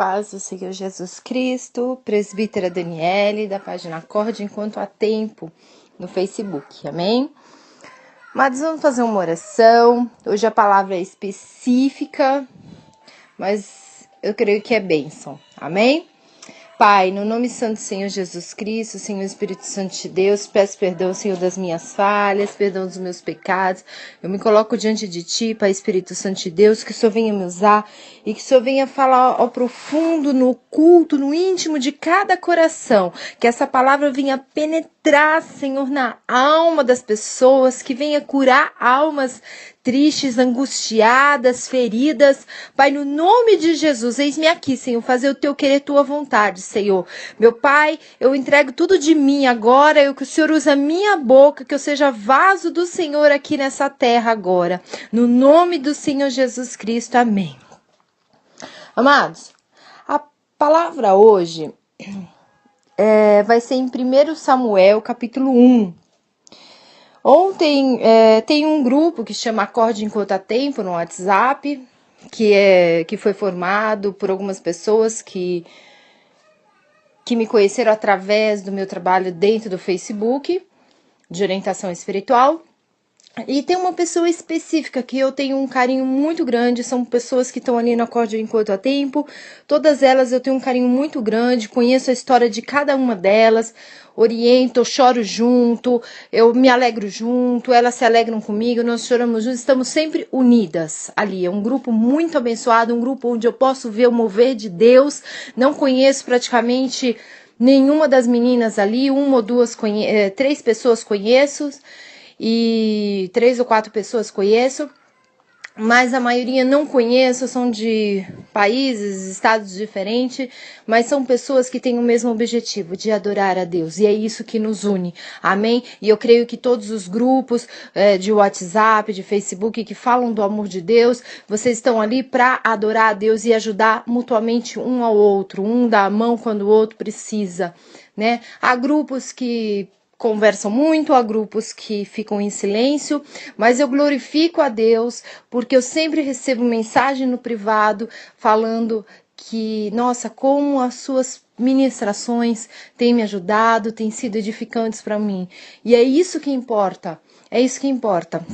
paz do Senhor Jesus Cristo, presbítera Daniele, da página Acorde Enquanto Há Tempo, no Facebook, amém? Mas vamos fazer uma oração. Hoje a palavra é específica, mas eu creio que é bênção, amém? Pai, no nome santo do Senhor Jesus Cristo, Senhor Espírito Santo de Deus, peço perdão, Senhor, das minhas falhas, perdão dos meus pecados. Eu me coloco diante de Ti, Pai Espírito Santo de Deus, que o Senhor venha me usar e que o Senhor venha falar ao profundo, no oculto, no íntimo de cada coração. Que essa palavra venha penetrar, Senhor, na alma das pessoas, que venha curar almas tristes, angustiadas, feridas. Pai, no nome de Jesus, eis-me aqui, Senhor, fazer o Teu querer, Tua vontade, Senhor. Meu Pai, eu entrego tudo de mim agora, que o Senhor use a minha boca, que eu seja vaso do Senhor aqui nessa terra agora. No nome do Senhor Jesus Cristo, amém. Amados, a palavra hoje vai ser em 1 Samuel, capítulo 1. Ontem tem um grupo que chama Acorde Enquanto Há Tempo no WhatsApp, que foi formado por algumas pessoas que me conheceram através do meu trabalho dentro do Facebook, de orientação espiritual. E tem uma pessoa específica que eu tenho um carinho muito grande, são pessoas que estão ali no Acorde Enquanto Há Tempo, todas elas eu tenho um carinho muito grande, conheço a história de cada uma delas, oriento, eu choro junto, eu me alegro junto, elas se alegram comigo, nós choramos juntos, estamos sempre unidas ali, é um grupo muito abençoado, um grupo onde eu posso ver o mover de Deus, não conheço praticamente nenhuma das meninas ali, uma ou duas, 3 pessoas conheço, e 3 ou 4 pessoas conheço, mas a maioria não conheço, são de países, estados diferentes, mas são pessoas que têm o mesmo objetivo, de adorar a Deus, e é isso que nos une, amém? E eu creio que todos os grupos de WhatsApp, de Facebook, que falam do amor de Deus, vocês estão ali para adorar a Deus e ajudar mutuamente um ao outro, um dá a mão quando o outro precisa, né? Há grupos que conversam muito, há grupos que ficam em silêncio, mas eu glorifico a Deus, porque eu sempre recebo mensagem no privado falando que, nossa, como as suas ministrações têm me ajudado, têm sido edificantes para mim. E é isso que importa, é isso que importa.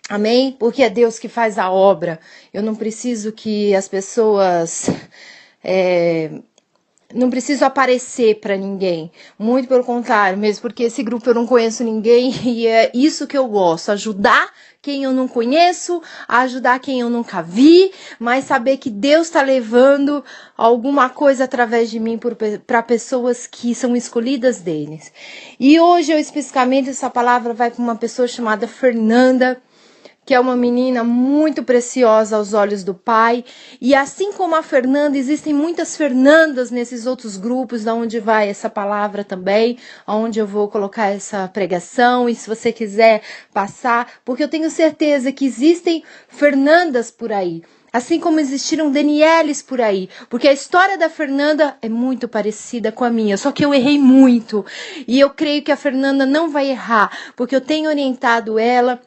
Amém? Porque é Deus que faz a obra. Eu não preciso que as pessoas... não preciso aparecer para ninguém, muito pelo contrário, mesmo porque esse grupo eu não conheço ninguém e é isso que eu gosto, ajudar quem eu não conheço, ajudar quem eu nunca vi, mas saber que Deus está levando alguma coisa através de mim para pessoas que são escolhidas deles. E hoje, especificamente, essa palavra vai para uma pessoa chamada Fernanda, que é uma menina muito preciosa aos olhos do Pai. E assim como a Fernanda, existem muitas Fernandas nesses outros grupos, da onde vai essa palavra também, onde eu vou colocar essa pregação, e se você quiser passar, porque eu tenho certeza que existem Fernandas por aí. Assim como existiram Danieles por aí, porque a história da Fernanda é muito parecida com a minha, só que eu errei muito. E eu creio que a Fernanda não vai errar, porque eu tenho orientado ela.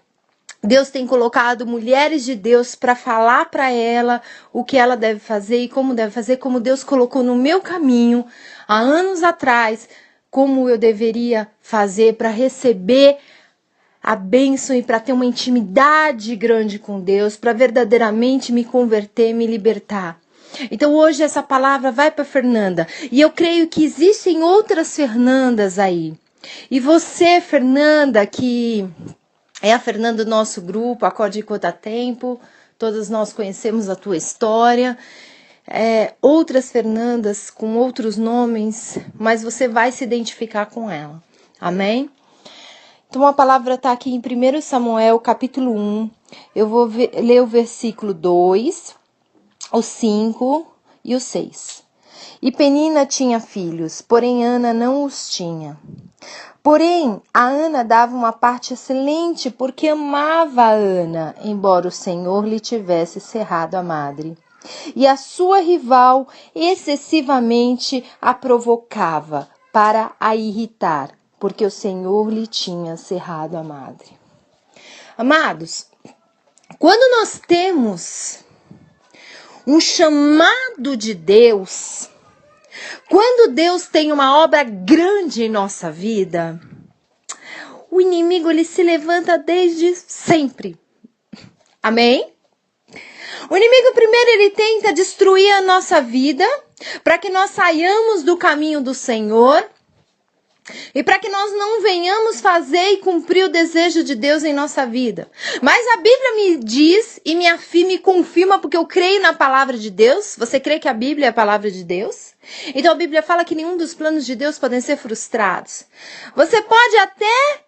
Deus tem colocado mulheres de Deus para falar para ela o que ela deve fazer e como deve fazer, como Deus colocou no meu caminho há anos atrás, como eu deveria fazer para receber a bênção e para ter uma intimidade grande com Deus, para verdadeiramente me converter, me libertar. Então hoje essa palavra vai para Fernanda e eu creio que existem outras Fernandas aí. E você, Fernanda, que é a Fernanda do nosso grupo, Acorde Enquanto Há Tempo, todas nós conhecemos a tua história, outras Fernandas com outros nomes, mas você vai se identificar com ela, amém? Então a palavra está aqui em 1 Samuel, capítulo 1, eu vou ler o versículo 2, o 5 e o 6. E Penina tinha filhos, porém Ana não os tinha. Porém, a Ana dava uma parte excelente porque amava a Ana, embora o Senhor lhe tivesse cerrado a madre. E a sua rival excessivamente a provocava para a irritar, porque o Senhor lhe tinha cerrado a madre. Amados, quando nós temos um chamado de Deus, quando Deus tem uma obra grande em nossa vida, o inimigo ele se levanta desde sempre. Amém? O inimigo primeiro ele tenta destruir a nossa vida para que nós saiamos do caminho do Senhor e para que nós não venhamos fazer e cumprir o desejo de Deus em nossa vida. Mas a Bíblia me diz e me afirma e confirma, porque eu creio na palavra de Deus. Você crê que a Bíblia é a palavra de Deus? Então a Bíblia fala que nenhum dos planos de Deus podem ser frustrados. Você pode até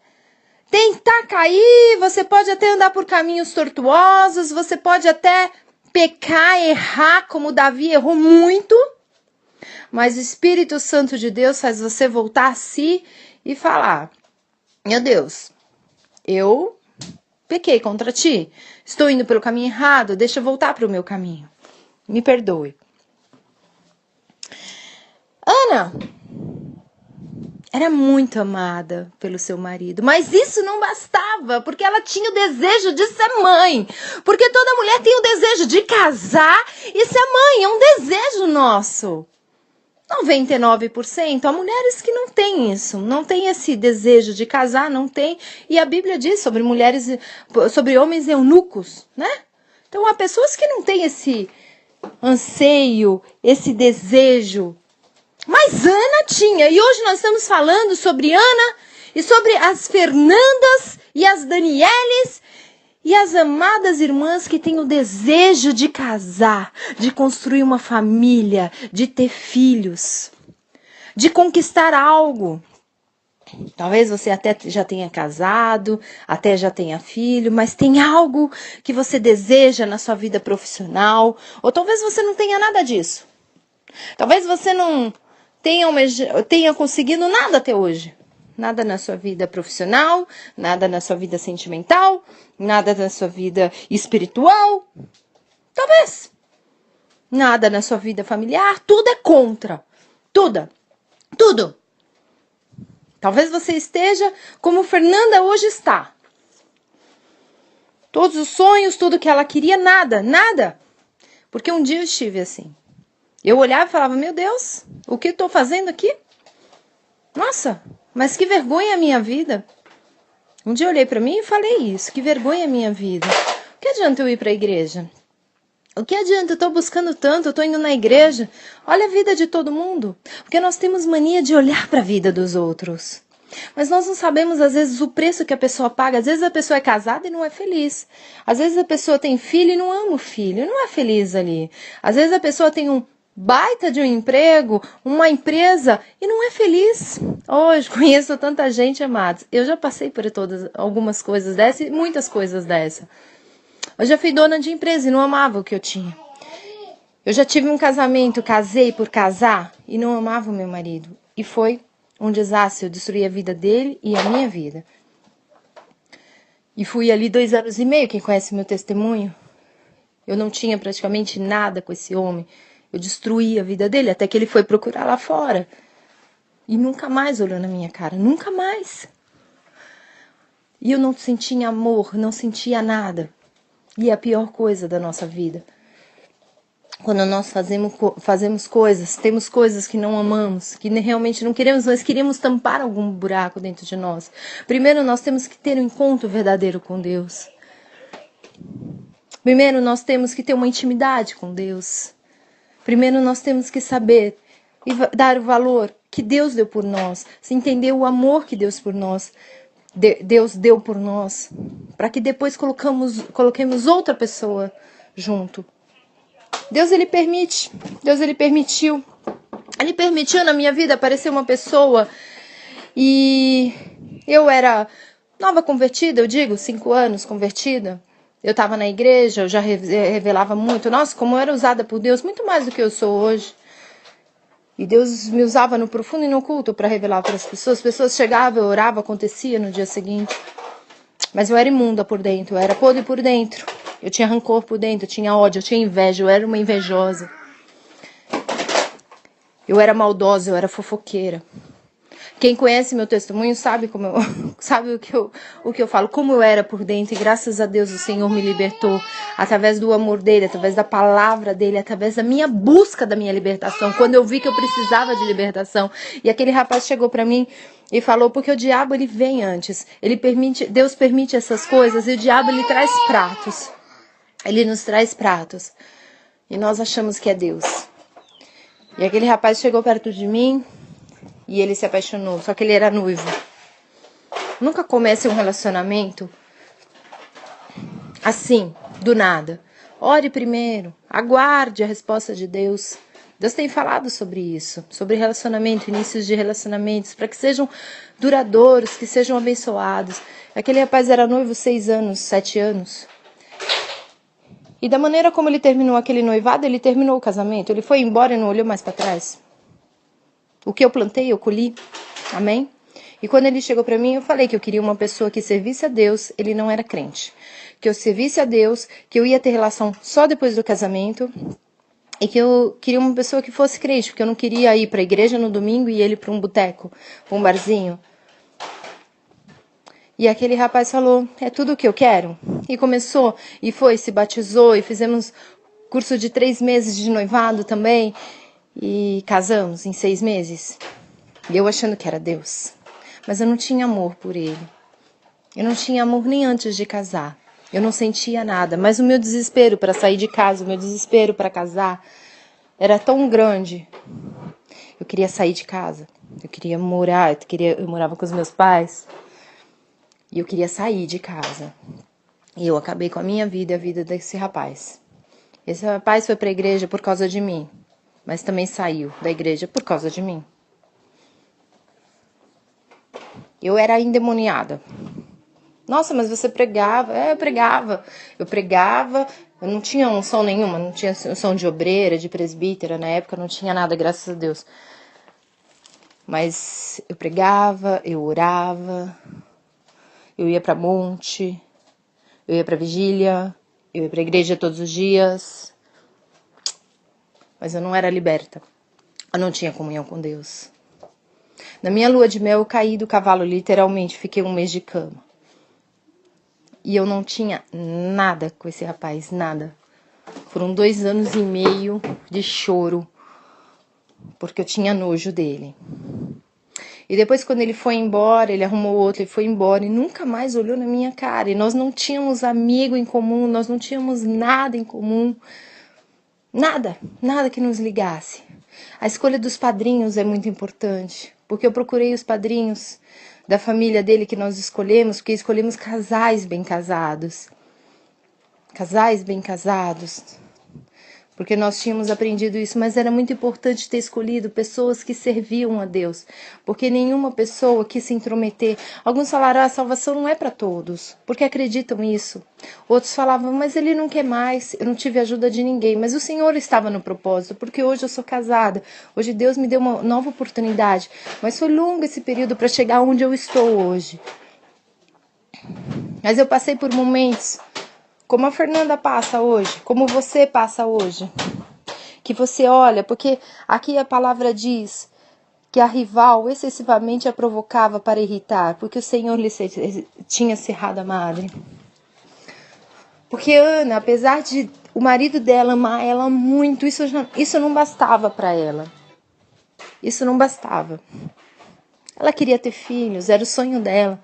tentar cair, você pode até andar por caminhos tortuosos, você pode até pecar, errar, como Davi errou muito, mas o Espírito Santo de Deus faz você voltar a si e falar: meu Deus, eu pequei contra ti, estou indo pelo caminho errado, deixa eu voltar para o meu caminho, me perdoe. Ana era muito amada pelo seu marido, mas isso não bastava, porque ela tinha o desejo de ser mãe, porque toda mulher tem o desejo de casar e ser mãe, é um desejo nosso. 99%, há mulheres que não têm isso, não têm esse desejo de casar, não tem, e a Bíblia diz sobre mulheres, sobre homens eunucos, né? Então há pessoas que não têm esse anseio, esse desejo. Mas Ana tinha, e hoje nós estamos falando sobre Ana e sobre as Fernandas e as Danieles e as amadas irmãs que têm o desejo de casar, de construir uma família, de ter filhos, de conquistar algo. Talvez você até já tenha casado, até já tenha filho, mas tem algo que você deseja na sua vida profissional, ou talvez você não tenha nada disso. Talvez você não tenha conseguido nada até hoje. Nada na sua vida profissional, nada na sua vida sentimental, nada na sua vida espiritual. Talvez. Nada na sua vida familiar. Tudo é contra. Tudo. Talvez você esteja como Fernanda hoje está. Todos os sonhos, tudo que ela queria, nada. Porque um dia eu estive assim. Eu olhava e falava: meu Deus, o que eu estou fazendo aqui? Nossa, mas que vergonha a minha vida. Um dia eu olhei para mim e falei isso: que vergonha a minha vida. O que adianta eu ir para a igreja? O que adianta? Eu estou buscando tanto, eu estou indo na igreja. Olha a vida de todo mundo. Porque nós temos mania de olhar para a vida dos outros. Mas nós não sabemos, às vezes, o preço que a pessoa paga. Às vezes a pessoa é casada e não é feliz. Às vezes a pessoa tem filho e não ama o filho, e não é feliz ali. Às vezes a pessoa tem um baita de um emprego, uma empresa, e não é feliz. Hoje conheço tanta gente, amados. Eu já passei por algumas coisas dessas e muitas coisas dessas. Eu já fui dona de empresa e não amava o que eu tinha. Eu já tive um casamento, casei por casar e não amava o meu marido. E foi um desastre, eu destruí a vida dele e a minha vida. E fui ali 2 anos e meio, quem conhece meu testemunho. Eu não tinha praticamente nada com esse homem. Eu destruí a vida dele, até que ele foi procurar lá fora. E nunca mais olhou na minha cara, nunca mais. E eu não sentia amor, não sentia nada. E é a pior coisa da nossa vida. Quando nós fazemos coisas, temos coisas que não amamos, que realmente não queremos, mas queremos tampar algum buraco dentro de nós. Primeiro nós temos que ter um encontro verdadeiro com Deus. Primeiro nós temos que ter uma intimidade com Deus. Primeiro nós temos que saber e dar o valor que Deus deu por nós. Se entender o amor que Deus deu por nós. Para que depois coloquemos outra pessoa junto. Deus ele permite. Deus ele permitiu. Ele permitiu na minha vida aparecer uma pessoa. E eu era nova convertida, eu digo, 5 anos convertida. Eu estava na igreja, eu já revelava muito. Nossa, como eu era usada por Deus, muito mais do que eu sou hoje. E Deus me usava no profundo e no oculto para revelar para as pessoas. As pessoas chegavam, eu orava, acontecia no dia seguinte. Mas eu era imunda por dentro, eu era podre por dentro. Eu tinha rancor por dentro, eu tinha ódio, eu tinha inveja, eu era uma invejosa. Eu era maldosa, eu era fofoqueira. Quem conhece meu testemunho sabe sabe o que eu falo, como eu era por dentro, e graças a Deus o Senhor me libertou através do amor dele, através da palavra dele, através da minha busca da minha libertação, quando eu vi que eu precisava de libertação. E aquele rapaz chegou para mim e falou, porque o diabo ele vem antes, Deus permite essas coisas, e o diabo ele traz pratos, ele nos traz pratos, e nós achamos que é Deus. E aquele rapaz chegou perto de mim, e ele se apaixonou, só que ele era noivo. Nunca comece um relacionamento assim, do nada. Ore primeiro, aguarde a resposta de Deus. Deus tem falado sobre isso, sobre relacionamento, inícios de relacionamentos, para que sejam duradouros, que sejam abençoados. Aquele rapaz era noivo 6 anos, 7 anos. E da maneira como ele terminou aquele noivado, ele terminou o casamento. Ele foi embora e não olhou mais para trás. O que eu plantei, eu colhi. Amém? E quando ele chegou para mim, eu falei que eu queria uma pessoa que servisse a Deus. Ele não era crente. Que eu servisse a Deus, que eu ia ter relação só depois do casamento. E que eu queria uma pessoa que fosse crente. Porque eu não queria ir para a igreja no domingo e ele para um boteco, para um barzinho. E aquele rapaz falou, é tudo o que eu quero. E começou, e foi, se batizou, e fizemos curso de 3 meses de noivado também. E casamos em 6 meses. E eu achando que era Deus. Mas eu não tinha amor por ele. Eu não tinha amor nem antes de casar. Eu não sentia nada. Mas o meu desespero para sair de casa, o meu desespero para casar, era tão grande. Eu queria sair de casa. Eu queria morar. Eu morava com os meus pais. E eu queria sair de casa. E eu acabei com a minha vida e a vida desse rapaz. Esse rapaz foi para a igreja por causa de mim. Mas também saiu da igreja por causa de mim. Eu era endemoniada. Nossa, mas você pregava? Eu pregava. Eu não tinha unção nenhuma, não tinha unção de obreira, de presbítera. Na época não tinha nada, graças a Deus. Mas eu pregava, eu orava, eu ia para monte, eu ia para vigília, eu ia para a igreja todos os dias. Mas eu não era liberta. Eu não tinha comunhão com Deus. Na minha lua de mel eu caí do cavalo, literalmente. Fiquei 1 mês de cama. E eu não tinha nada com esse rapaz, nada. Foram 2 anos e meio de choro. Porque eu tinha nojo dele. E depois quando ele foi embora, ele arrumou outro e foi embora. E nunca mais olhou na minha cara. E nós não tínhamos amigo em comum, nós não tínhamos nada em comum. Nada que nos ligasse. A escolha dos padrinhos é muito importante, porque eu procurei os padrinhos da família dele que nós escolhemos, porque escolhemos casais bem casados. Casais bem casados. Porque nós tínhamos aprendido isso, mas era muito importante ter escolhido pessoas que serviam a Deus. Porque nenhuma pessoa quis se intrometer. Alguns falaram, a salvação não é para todos, porque acreditam nisso. Outros falavam, mas ele não quer mais, eu não tive ajuda de ninguém. Mas o Senhor estava no propósito, porque hoje eu sou casada. Hoje Deus me deu uma nova oportunidade. Mas foi longo esse período para chegar onde eu estou hoje. Mas eu passei por momentos como a Fernanda passa hoje, como você passa hoje, que você olha, porque aqui a palavra diz que a rival excessivamente a provocava para irritar, porque o Senhor lhe tinha cerrado a madre. Porque Ana, apesar de o marido dela amar ela muito, isso não bastava para ela. Isso não bastava. Ela queria ter filhos, era o sonho dela.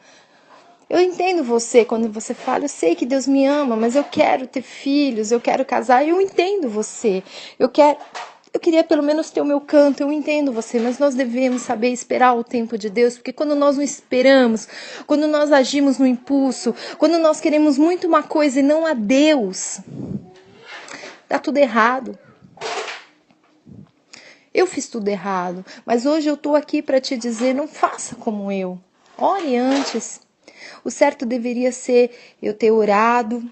Eu entendo você quando você fala, eu sei que Deus me ama, mas eu quero ter filhos, eu quero casar, eu entendo você. Eu queria pelo menos ter o meu canto, eu entendo você, mas nós devemos saber esperar o tempo de Deus, porque quando nós não esperamos, quando nós agimos no impulso, quando nós queremos muito uma coisa e não a Deus, dá tudo errado. Eu fiz tudo errado, mas hoje eu estou aqui para te dizer, não faça como eu. Ore antes. O certo deveria ser eu ter orado,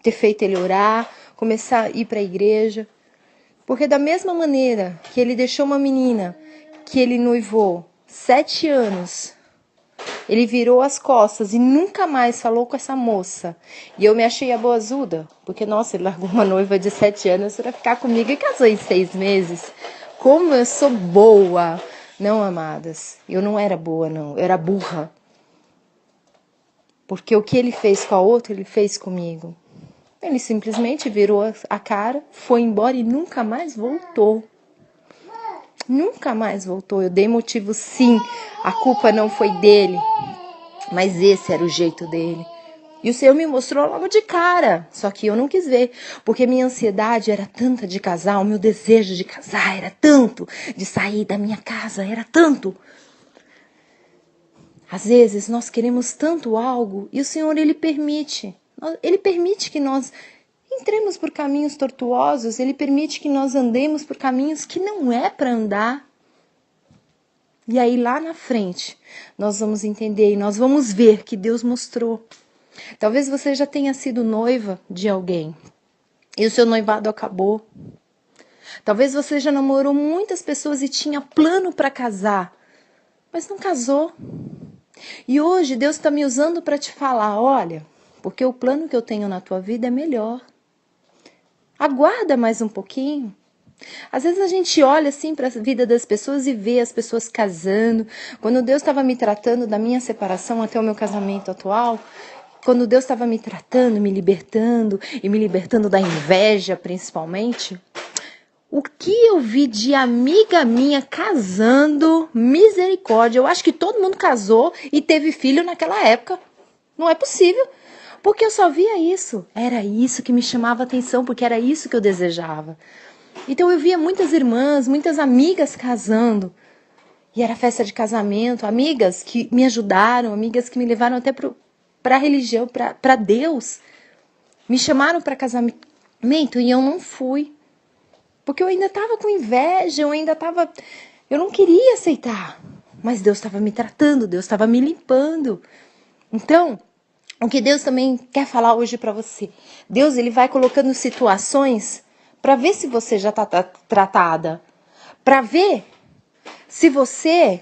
ter feito ele orar, começar a ir para a igreja. Porque da mesma maneira que ele deixou uma menina que ele noivou 7 anos, ele virou as costas e nunca mais falou com essa moça. E eu me achei a boazuda, porque nossa, ele largou uma noiva de 7 anos para ficar comigo e casou em 6 meses. Como eu sou boa! Não, amadas, eu não era boa, não. Eu era burra. Porque o que ele fez com a outra, ele fez comigo. Ele simplesmente virou a cara, foi embora e nunca mais voltou. Nunca mais voltou. Eu dei motivo, sim. A culpa não foi dele. Mas esse era o jeito dele. E o Senhor me mostrou logo de cara. Só que eu não quis ver. Porque minha ansiedade era tanta de casar. O meu desejo de casar era tanto. De sair da minha casa era tanto. Às vezes nós queremos tanto algo. E o Senhor, Ele permite. Ele permite que nós entremos por caminhos tortuosos. Ele permite que nós andemos por caminhos que não é para andar. E aí lá na frente, nós vamos entender e nós vamos ver que Deus mostrou. Talvez você já tenha sido noiva de alguém e o seu noivado acabou. Talvez você já namorou muitas pessoas e tinha plano para casar, mas não casou. E hoje Deus está me usando para te falar, olha, porque o plano que eu tenho na tua vida é melhor. Aguarda mais um pouquinho. Às vezes a gente olha assim para a vida das pessoas e vê as pessoas casando. Quando Deus estava me tratando da minha separação até o meu casamento atual, quando Deus estava me tratando, me libertando e me libertando da inveja principalmente, o que eu vi de amiga minha casando, misericórdia. Eu acho que todo mundo casou e teve filho naquela época. Não é possível. Porque eu só via isso. Era isso que me chamava a atenção, porque era isso que eu desejava. Então eu via muitas irmãs, muitas amigas casando. E era festa de casamento, amigas que me ajudaram, amigas que me levaram até para a religião, para Deus. Me chamaram para casamento e eu não fui. Porque eu ainda estava com inveja, eu não queria aceitar. Mas Deus estava me tratando, Deus estava me limpando. Então, o que Deus também quer falar hoje para você? Deus, Ele vai colocando situações para ver se você já está tratada. Para ver se você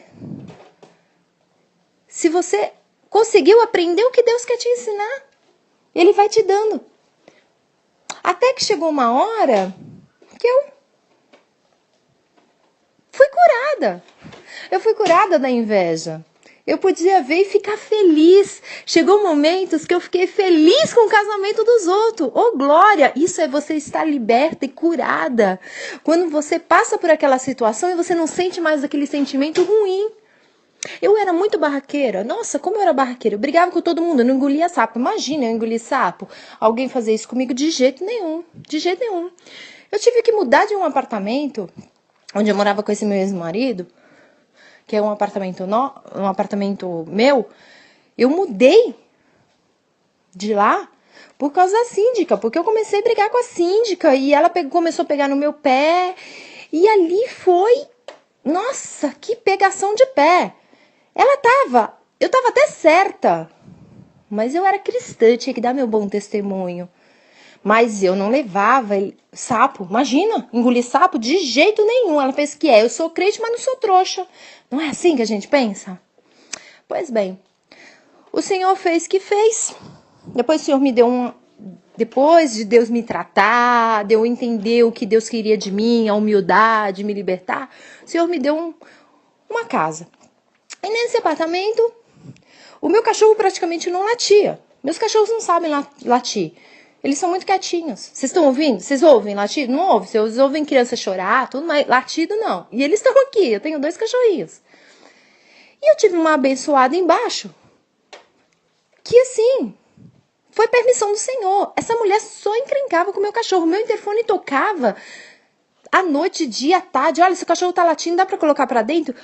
conseguiu aprender o que Deus quer te ensinar. Ele vai te dando. Até que chegou uma hora que eu fui curada. Eu fui curada da inveja. Eu podia ver e ficar feliz. Chegou momentos que eu fiquei feliz com o casamento dos outros. Oh, glória! Isso é você estar liberta e curada. Quando você passa por aquela situação e você não sente mais aquele sentimento ruim. Eu era muito barraqueira. Nossa, como eu era barraqueira. Eu brigava com todo mundo, eu não engolia sapo. Imagina eu engolir sapo. Alguém fazer isso comigo de jeito nenhum. De jeito nenhum. Eu tive que mudar de um apartamento onde eu morava com esse meu ex-marido, que é um apartamento meu. Eu mudei de lá por causa da síndica, porque eu comecei a brigar com a síndica e ela começou a pegar no meu pé. E ali foi, nossa, que pegação de pé. Eu tava até certa, mas eu era cristã, eu tinha que dar meu bom testemunho. Mas eu não levava sapo, imagina, engolir sapo de jeito nenhum. Ela fez que eu sou crente, mas não sou trouxa. Não é assim que a gente pensa? Pois bem, o Senhor fez o que fez. Depois o Senhor me deu depois de Deus me tratar, de eu entender o que Deus queria de mim, a humildade, me libertar, o Senhor me deu uma casa. E nesse apartamento, o meu cachorro praticamente não latia. Meus cachorros não sabem latir. Eles são muito quietinhos. Vocês estão ouvindo? Vocês ouvem latido? Não ouvem. Vocês ouvem criança chorar, tudo, mas latido não. E eles estão aqui. Eu tenho 2 cachorrinhos. E eu tive uma abençoada embaixo. Que assim, foi permissão do Senhor. Essa mulher só encrencava com o meu cachorro. Meu interfone tocava à noite, dia, tarde. Olha, se o cachorro tá latindo, dá pra colocar pra dentro?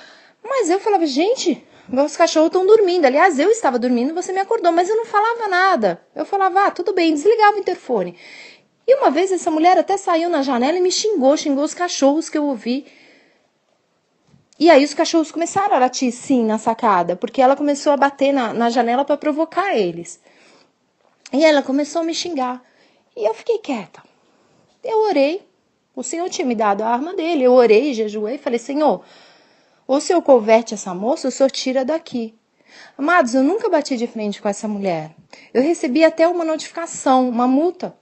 Mas eu falava, gente, meus cachorros estão dormindo. Aliás, eu estava dormindo, você me acordou, mas eu não falava nada. Eu falava, tudo bem, desligava o interfone. E uma vez essa mulher até saiu na janela e me xingou os cachorros que eu ouvi. E aí os cachorros começaram a latir sim na sacada, porque ela começou a bater na janela para provocar eles. E ela começou a me xingar. E eu fiquei quieta. Eu orei. O Senhor tinha me dado a arma dele. Eu orei, jejuei e falei, Senhor, ou o Senhor converte essa moça, ou o Senhor tira daqui. Amados, eu nunca bati de frente com essa mulher. Eu recebi até uma notificação, uma multa.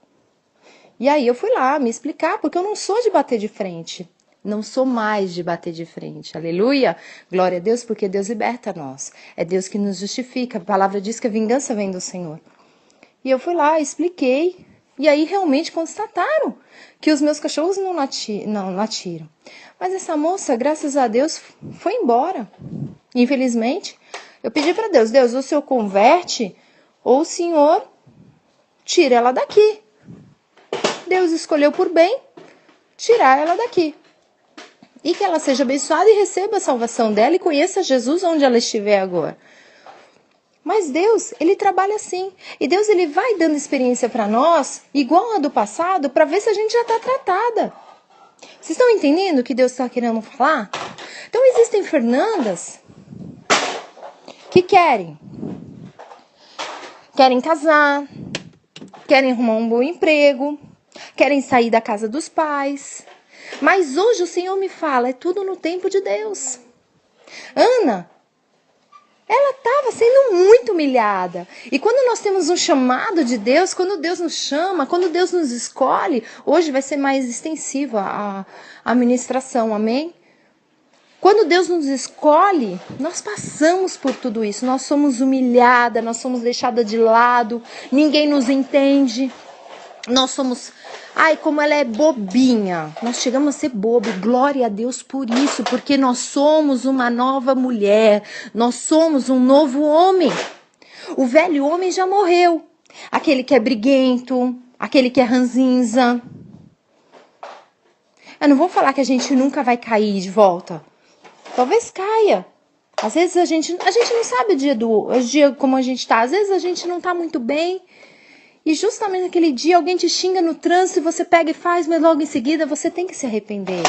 E aí eu fui lá me explicar, porque eu não sou de bater de frente. Não sou mais de bater de frente. Aleluia! Glória a Deus, porque Deus liberta nós. É Deus que nos justifica. A palavra diz que a vingança vem do Senhor. E eu fui lá, expliquei. E aí realmente constataram que os meus cachorros não latiram. Mas essa moça, graças a Deus, foi embora. Infelizmente, eu pedi para Deus, ou o Senhor converte, ou o Senhor tira ela daqui. Deus escolheu por bem tirar ela daqui. E que ela seja abençoada e receba a salvação dela e conheça Jesus onde ela estiver agora. Mas Deus, Ele trabalha assim. E Deus, Ele vai dando experiência para nós, igual a do passado, para ver se a gente já está tratada. Vocês estão entendendo o que Deus está querendo falar? Então existem Fernandas que querem casar, querem arrumar um bom emprego, querem sair da casa dos pais. Mas hoje o Senhor me fala, é tudo no tempo de Deus. Ana, ela estava sendo muito humilhada. E quando nós temos um chamado de Deus, quando Deus nos chama, quando Deus nos escolhe, hoje vai ser mais extensiva a ministração, amém? Quando Deus nos escolhe, nós passamos por tudo isso. Nós somos humilhadas, nós somos deixadas de lado, ninguém nos entende. Nós somos... Ai, como ela é bobinha. Nós chegamos a ser bobo. Glória a Deus por isso, porque nós somos uma nova mulher. Nós somos um novo homem. O velho homem já morreu. Aquele que é briguento, aquele que é ranzinza. Eu não vou falar que a gente nunca vai cair de volta. Talvez caia. Às vezes a gente não sabe o dia como a gente tá. Às vezes a gente não tá muito bem. E justamente naquele dia alguém te xinga no trânsito e você pega e faz, mas logo em seguida você tem que se arrepender.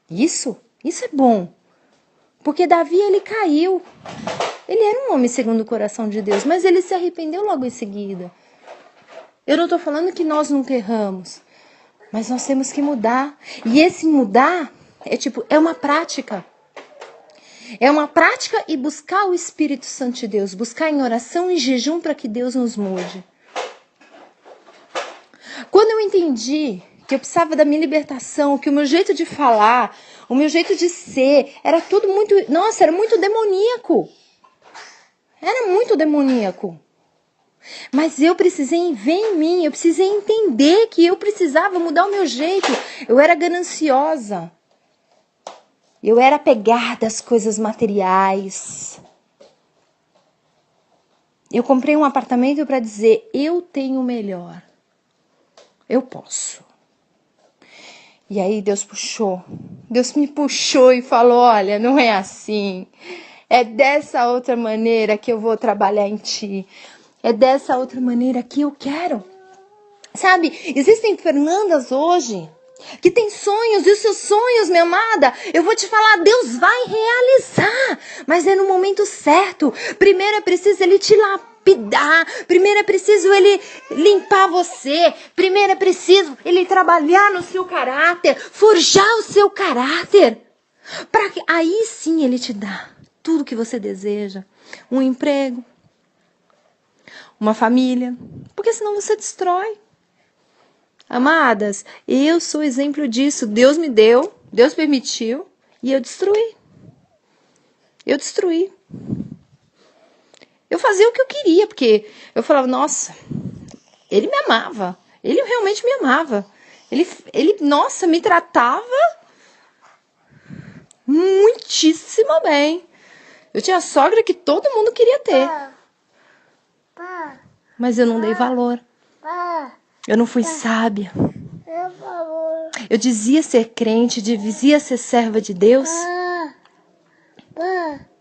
Isso é bom. Porque Davi, ele caiu. Ele era um homem segundo o coração de Deus, mas ele se arrependeu logo em seguida. Eu não estou falando que nós nunca erramos, mas nós temos que mudar. E esse mudar é uma prática. É uma prática e buscar o Espírito Santo de Deus. Buscar em oração e jejum para que Deus nos mude. Quando eu entendi que eu precisava da minha libertação, que o meu jeito de falar, o meu jeito de ser, era tudo muito... Nossa, era muito demoníaco. Era muito demoníaco. Mas eu precisei ver em mim, eu precisei entender que eu precisava mudar o meu jeito. Eu era gananciosa. Eu era apegada às coisas materiais. Eu comprei um apartamento para dizer, eu tenho o melhor. Eu posso. E aí Deus me puxou e falou, olha, não é assim. É dessa outra maneira que eu vou trabalhar em ti. É dessa outra maneira que eu quero. Sabe, existem Fernandas hoje que tem sonhos, e os seus sonhos, minha amada, eu vou te falar, Deus vai realizar, mas é no momento certo. Primeiro é preciso Ele te lapidar, primeiro é preciso Ele limpar você, primeiro é preciso Ele trabalhar no seu caráter, forjar o seu caráter, para que aí sim Ele te dá tudo que você deseja, um emprego, uma família, porque senão você destrói. Amadas, eu sou exemplo disso. Deus me deu, Deus permitiu e eu destruí. Eu fazia o que eu queria, porque eu falava, nossa, Ele me amava. Ele realmente me amava. Ele nossa, me tratava muitíssimo bem. Eu tinha sogra que todo mundo queria ter. Mas eu não dei valor. Eu não fui sábia. Eu dizia ser crente, dizia ser serva de Deus.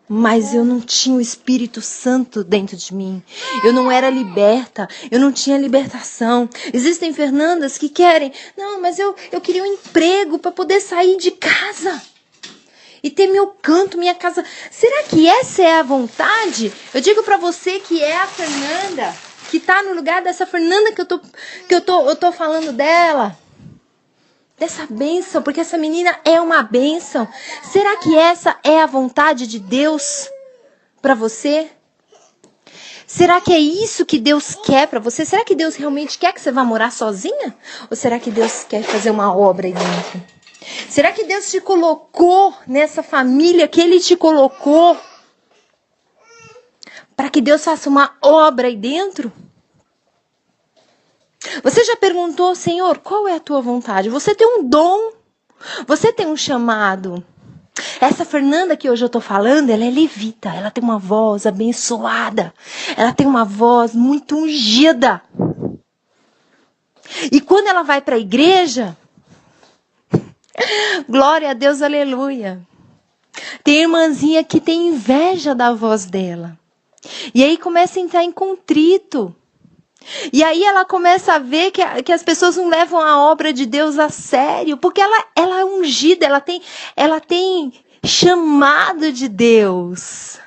Mas eu não tinha o Espírito Santo dentro de mim. Eu não era liberta. Eu não tinha libertação. Existem Fernandas que querem. Não, mas eu queria um emprego para poder sair de casa. E ter meu canto, minha casa. Será que essa é a vontade? Eu digo para você que é a Fernanda, que tá no lugar dessa Fernanda que eu tô falando dela. Dessa bênção, porque essa menina é uma bênção. Será que essa é a vontade de Deus para você? Será que é isso que Deus quer para você? Será que Deus realmente quer que você vá morar sozinha? Ou será que Deus quer fazer uma obra aí dentro? Será que Deus te colocou nessa família que Ele te colocou para que Deus faça uma obra aí dentro? Você já perguntou, Senhor, qual é a tua vontade? Você tem um dom, você tem um chamado. Essa Fernanda que hoje eu tô falando, ela é levita, ela tem uma voz abençoada, ela tem uma voz muito ungida. E quando ela vai para a igreja, glória a Deus, aleluia. Tem irmãzinha que tem inveja da voz dela. E aí começa a entrar em contrito. E aí ela começa a ver que as pessoas não levam a obra de Deus a sério. Porque ela é ungida, ela tem chamado de Deus.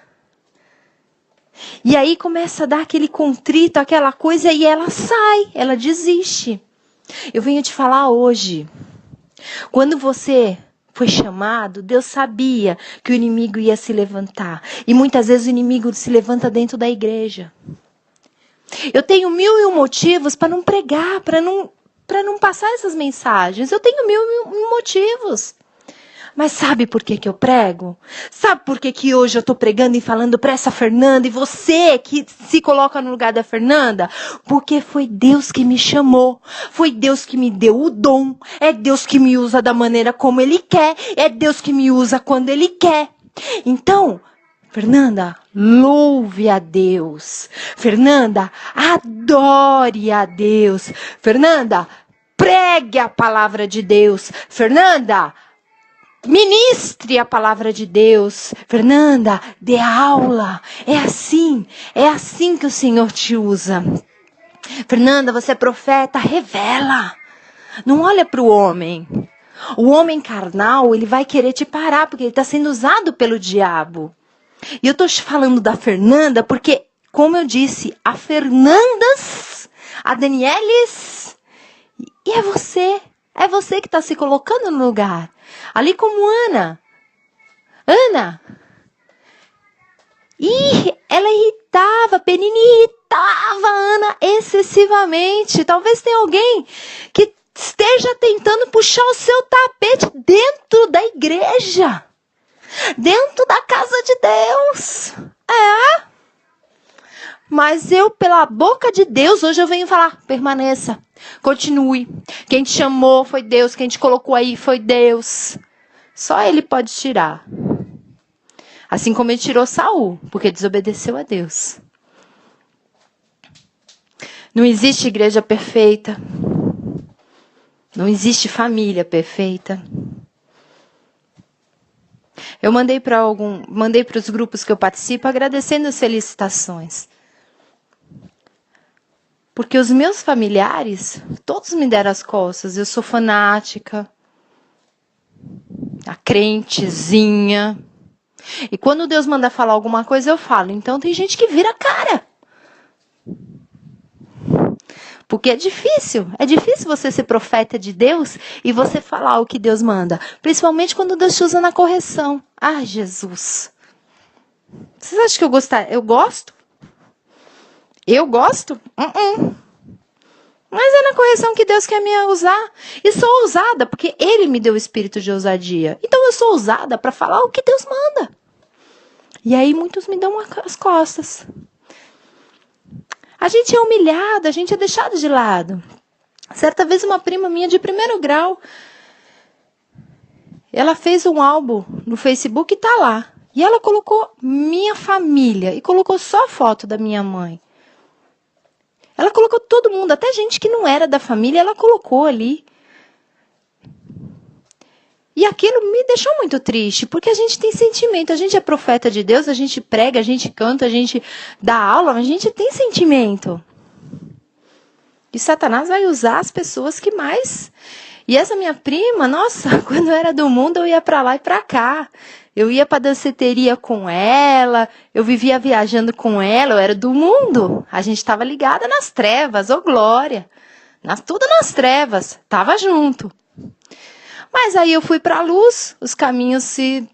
E aí começa a dar aquele contrito, aquela coisa, e ela sai, ela desiste. Eu venho te falar hoje. Quando você foi chamado, Deus sabia que o inimigo ia se levantar. E muitas vezes o inimigo se levanta dentro da igreja. Eu tenho 1001 motivos para não pregar, para não passar essas mensagens. Eu tenho 1001 motivos. Mas sabe por que eu prego? Sabe por que hoje eu estou pregando e falando para essa Fernanda e você que se coloca no lugar da Fernanda? Porque foi Deus que me chamou. Foi Deus que me deu o dom. É Deus que me usa da maneira como Ele quer. É Deus que me usa quando Ele quer. Então, Fernanda, louve a Deus. Fernanda, adore a Deus. Fernanda, pregue a palavra de Deus. Fernanda, ministre a palavra de Deus. Fernanda, dê aula. É assim que o Senhor te usa. Fernanda, você é profeta, revela. Não olha para o homem. O homem carnal, ele vai querer te parar, porque ele está sendo usado pelo diabo. E eu estou te falando da Fernanda, porque, como eu disse, a Fernandas, a Danielis, e é você. É você que está se colocando no lugar. Ali como Ana. Ana. E ela irritava, Penina irritava a Ana excessivamente. Talvez tenha alguém que esteja tentando puxar o seu tapete dentro da igreja. Dentro da casa de Deus. Mas eu, pela boca de Deus, hoje eu venho falar, permaneça, continue. Quem te chamou foi Deus, quem te colocou aí foi Deus. Só Ele pode tirar. Assim como Ele tirou Saul, porque desobedeceu a Deus. Não existe igreja perfeita. Não existe família perfeita. Eu mandei para os grupos que eu participo agradecendo as felicitações. Porque os meus familiares, todos me deram as costas. Eu sou fanática, a crentezinha. E quando Deus manda falar alguma coisa, eu falo. Então tem gente que vira a cara. Porque é difícil você ser profeta de Deus e você falar o que Deus manda. Principalmente quando Deus te usa na correção. Ah, Jesus. Vocês acham que eu gosto? Eu gosto? Mas é na correção que Deus quer me usar. E sou ousada, porque Ele me deu o espírito de ousadia. Então eu sou ousada para falar o que Deus manda. E aí muitos me dão as costas. A gente é humilhada, a gente é deixado de lado. Certa vez uma prima minha de 1º grau, ela fez um álbum no Facebook e tá lá. E ela colocou minha família e colocou só a foto da minha mãe. Ela colocou todo mundo, até gente que não era da família, ela colocou ali. E aquilo me deixou muito triste, porque a gente tem sentimento, a gente é profeta de Deus, a gente prega, a gente canta, a gente dá aula, a gente tem sentimento. E Satanás vai usar as pessoas que mais... E essa minha prima, nossa, quando eu era do mundo, eu ia para lá e para cá. Eu ia para danceteria com ela, eu vivia viajando com ela, eu era do mundo. A gente estava ligada nas trevas, ô glória. Tudo nas trevas, estava junto. Mas aí eu fui para a luz, os caminhos se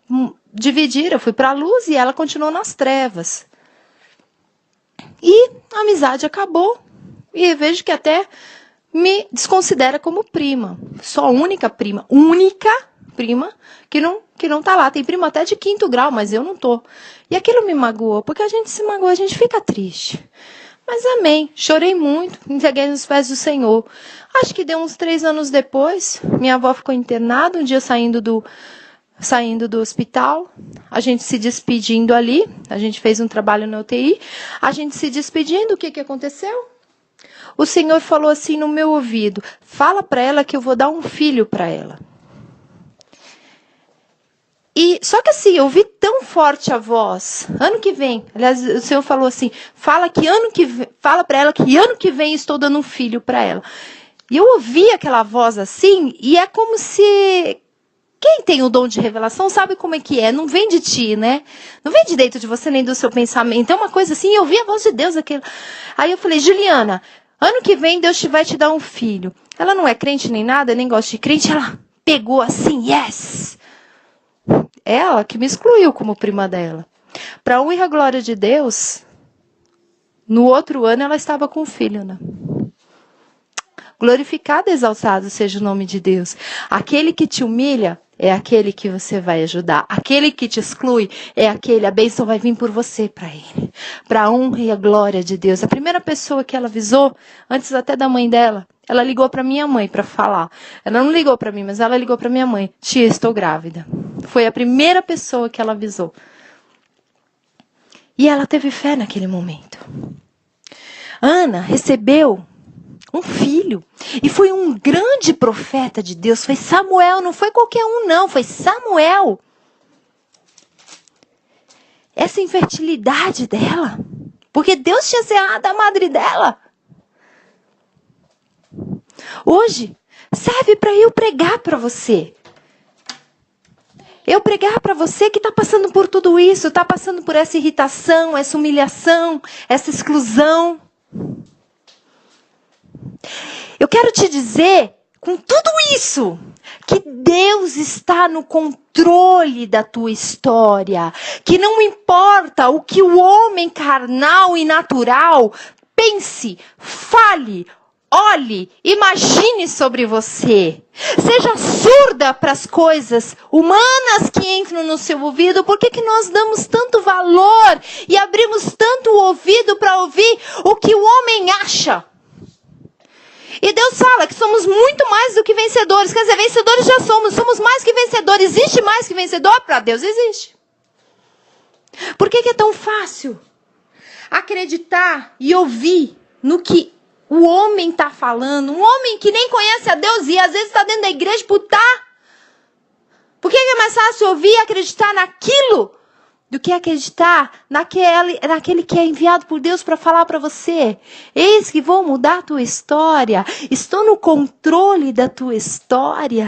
dividiram, eu fui para a luz e ela continuou nas trevas. E a amizade acabou. E eu vejo que até me desconsidera como prima. Sou a única prima, única prima que não tá lá. Tem prima até de 5º grau, mas eu não tô. E aquilo me magoou, porque a gente se magoa, a gente fica triste. Mas amém, chorei muito, entreguei nos pés do Senhor. Acho que deu uns 3 anos depois, minha avó ficou internada, um dia saindo do hospital, a gente se despedindo ali, a gente fez um trabalho na UTI, a gente se despedindo, o que aconteceu? O Senhor falou assim no meu ouvido, fala para ela que eu vou dar um filho para ela. E, só que assim, eu ouvi tão forte a voz, ano que vem, aliás, o Senhor falou assim, fala para ela que ano que vem estou dando um filho para ela. E eu ouvi aquela voz assim, e é como se... Quem tem o dom de revelação sabe como é que é, não vem de ti, né? Não vem de dentro de você, nem do seu pensamento. É uma coisa assim, eu ouvi a voz de Deus. Aí eu falei, Juliana, ano que vem Deus vai te dar um filho. Ela não é crente nem nada, nem gosta de crente, ela pegou assim, yes! Ela que me excluiu como prima dela. Para honra e a glória de Deus, no outro ano ela estava com o filho, né? Glorificado e exaltado seja o nome de Deus. Aquele que te humilha é aquele que você vai ajudar. Aquele que te exclui é aquele, a bênção vai vir por você para ele. Para a honra e a glória de Deus. A primeira pessoa que ela avisou, antes até da mãe dela, ela ligou para minha mãe para falar. Ela não ligou para mim, mas ela ligou para minha mãe. Tia, estou grávida. Foi a primeira pessoa que ela avisou. E ela teve fé naquele momento. Ana recebeu um filho. E foi um grande profeta de Deus. Foi Samuel, não foi qualquer um não. Foi Samuel. Essa infertilidade dela. Porque Deus tinha cerrado a madre dela. Hoje, serve para eu pregar para você. Eu pregar para você que está passando por tudo isso. Está passando por essa irritação, essa humilhação, essa exclusão. Eu quero te dizer, com tudo isso, que Deus está no controle da tua história. Que não importa o que o homem carnal e natural pense, fale, olhe, imagine sobre você. Seja surda para as coisas humanas que entram no seu ouvido. Por que nós damos tanto valor e abrimos tanto o ouvido para ouvir o que o homem acha? E Deus fala que somos muito mais do que vencedores. Quer dizer, vencedores já somos. Somos mais que vencedores. Existe mais que vencedor? Para Deus existe. Por que é tão fácil acreditar e ouvir no que o homem está falando? Um homem que nem conhece a Deus e às vezes está dentro da igreja por estar. Por que é mais fácil ouvir e acreditar naquilo do que acreditar naquele que é enviado por Deus para falar para você? Eis que vou mudar a tua história. Estou no controle da tua história.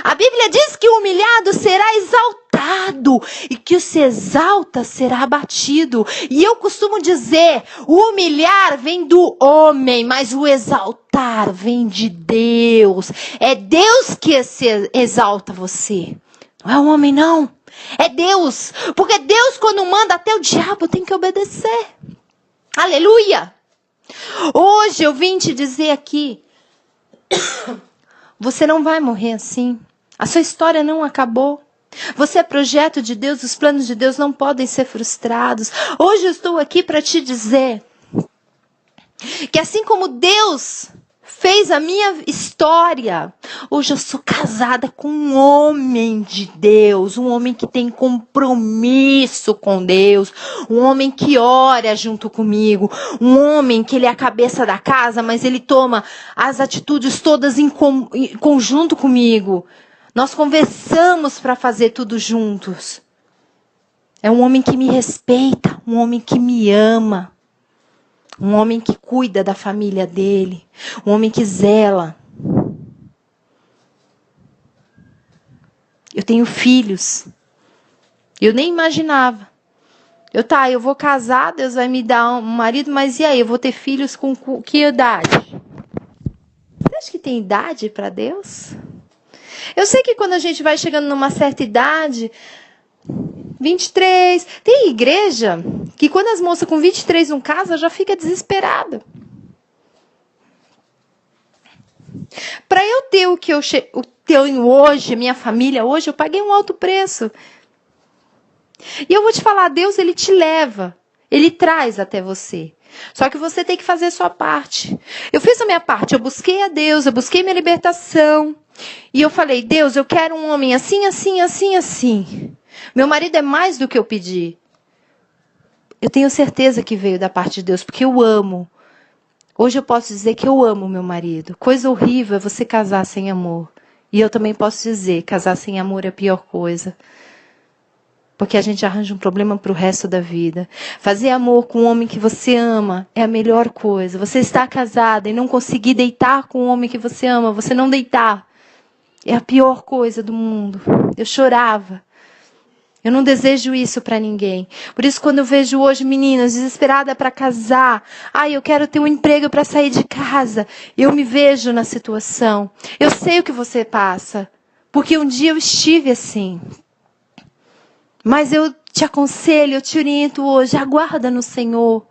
A Bíblia diz que o humilhado será exaltado e que o se exalta será abatido. E eu costumo dizer, o humilhar vem do homem, mas o exaltar vem de Deus. É Deus que se exalta você. Não é o homem, não. É Deus. Porque Deus, quando manda, até o diabo tem que obedecer. Aleluia. Hoje eu vim te dizer aqui, você não vai morrer assim. A sua história não acabou. Você é projeto de Deus, os planos de Deus não podem ser frustrados. Hoje eu estou aqui para te dizer que assim como Deus fez a minha história, hoje eu sou casada com um homem de Deus, um homem que tem compromisso com Deus, um homem que ora junto comigo, um homem que ele é a cabeça da casa, mas ele toma as atitudes todas em conjunto comigo. Nós conversamos para fazer tudo juntos. É um homem que me respeita, um homem que me ama. Um homem que cuida da família dele. Um homem que zela. Eu tenho filhos. Eu nem imaginava. Eu vou casar, Deus vai me dar um marido, mas e aí? Eu vou ter filhos com que idade? Você acha que tem idade para Deus? Eu sei que quando a gente vai chegando numa certa idade, 23, tem igreja que quando as moças com 23 não casam, já fica desesperada. Para eu ter o que eu tenho hoje, minha família hoje, eu paguei um alto preço. E eu vou te falar, Deus, ele te leva, ele traz até você. Só que você tem que fazer a sua parte. Eu fiz a minha parte, eu busquei a Deus, eu busquei minha libertação. E eu falei, Deus, eu quero um homem assim, assim, assim, assim. Meu marido é mais do que eu pedi. Eu tenho certeza que veio da parte de Deus, porque eu amo. Hoje eu posso dizer que eu amo meu marido. Coisa horrível é você casar sem amor. E eu também posso dizer, casar sem amor é a pior coisa. Porque a gente arranja um problema para o resto da vida. Fazer amor com um homem que você ama é a melhor coisa. Você está casada e não conseguir deitar com um homem que você ama, você não deitar, é a pior coisa do mundo. Eu chorava. Eu não desejo isso para ninguém. Por isso, quando eu vejo hoje meninas desesperadas para casar, eu quero ter um emprego para sair de casa, eu me vejo na situação. Eu sei o que você passa, porque um dia eu estive assim. Mas eu te aconselho, eu te oriento hoje, aguarda no Senhor.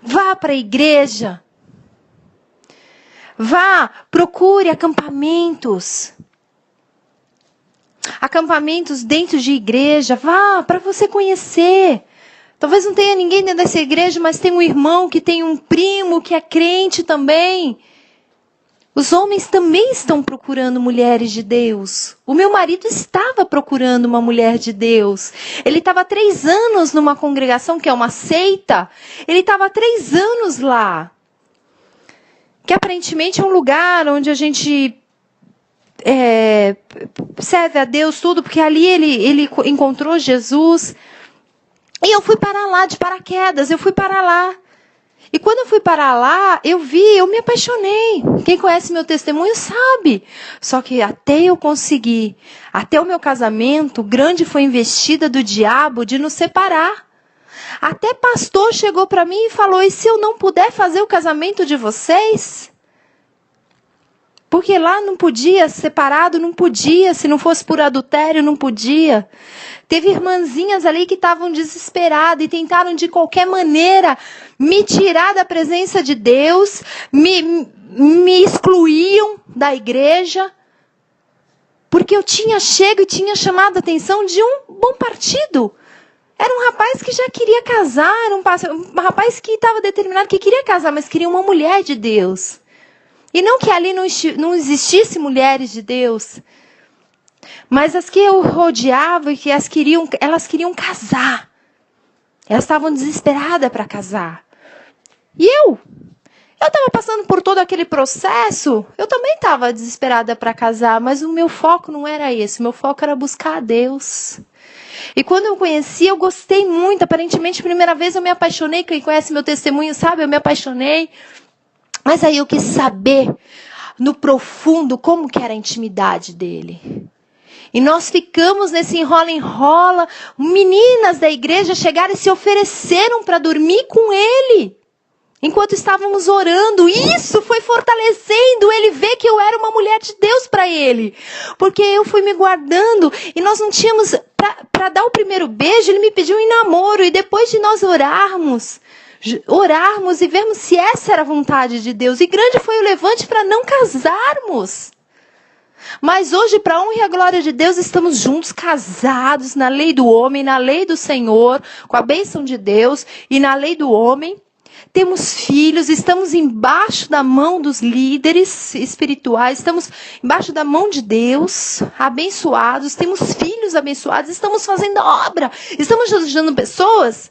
Vá para a igreja. Vá, procure acampamentos. Acampamentos dentro de igreja. Vá, para você conhecer. Talvez não tenha ninguém dentro dessa igreja, mas tem um irmão que tem um primo que é crente também. Os homens também estão procurando mulheres de Deus. O meu marido estava procurando uma mulher de Deus. Ele estava 3 anos numa congregação que é uma seita. Ele estava 3 anos lá. Que aparentemente é um lugar onde a gente serve a Deus tudo, porque ali ele encontrou Jesus. E eu fui parar lá de paraquedas, eu fui parar lá. E quando eu fui parar lá, eu me apaixonei. Quem conhece meu testemunho sabe. Só que até eu conseguir, até o meu casamento, grande foi a investida do diabo de nos separar. Até pastor chegou para mim e falou, e se eu não puder fazer o casamento de vocês? Porque lá não podia, separado não podia, se não fosse por adultério não podia. Teve irmãzinhas ali que estavam desesperadas e tentaram de qualquer maneira me tirar da presença de Deus, me excluíam da igreja, porque eu tinha chego e tinha chamado a atenção de um bom partido. Era um rapaz que já queria casar, era um rapaz que estava determinado que queria casar, mas queria uma mulher de Deus. E não que ali não existisse mulheres de Deus, mas as que eu rodeava e que elas queriam casar. Elas estavam desesperadas para casar. E eu estava passando por todo aquele processo, eu também estava desesperada para casar, mas o meu foco não era esse, o meu foco era buscar a Deus. E quando eu conheci, eu gostei muito, aparentemente, a primeira vez eu me apaixonei, quem conhece meu testemunho sabe, eu me apaixonei. Mas aí eu quis saber, no profundo, como que era a intimidade dele. E nós ficamos nesse enrola-enrola. Meninas da igreja chegaram e se ofereceram para dormir com ele. Enquanto estávamos orando. Isso foi fortalecendo ele ver que eu era uma mulher de Deus para ele. Porque eu fui me guardando e nós não tínhamos... Para dar o primeiro beijo, ele me pediu em namoro. E depois de nós orarmos e vermos se essa era a vontade de Deus. E grande foi o levante para não casarmos. Mas hoje, para a honra e a glória de Deus, estamos juntos, casados, na lei do homem, na lei do Senhor, com a bênção de Deus e na lei do homem. Temos filhos, estamos embaixo da mão dos líderes espirituais, estamos embaixo da mão de Deus, abençoados, temos filhos abençoados, estamos fazendo a obra, estamos ajudando pessoas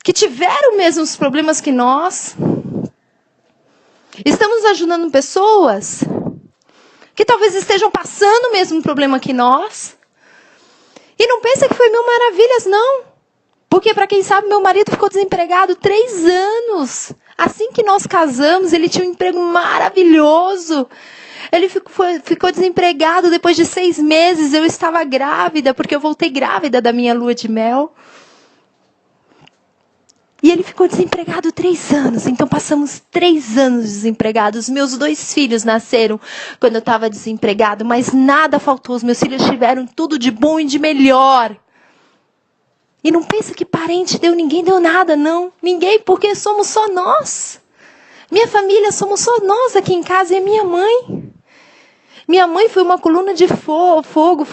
que tiveram mesmo os problemas que nós. Estamos ajudando pessoas que talvez estejam passando o mesmo problema que nós. E não pensa que foi mil maravilhas, não. Porque, para quem sabe, meu marido ficou desempregado 3 anos. Assim que nós casamos, ele tinha um emprego maravilhoso. Ele ficou desempregado depois de 6 meses. Eu estava grávida, porque eu voltei grávida da minha lua de mel. E ele ficou desempregado 3 anos. Então passamos 3 anos desempregados. Meus 2 filhos nasceram quando eu estava desempregado. Mas nada faltou. Os meus filhos tiveram tudo de bom e de melhor. E não pensa que parente deu, ninguém deu nada, não. Ninguém, porque somos só nós. Minha família, somos só nós aqui em casa e a minha mãe. Minha mãe foi uma coluna de fogo,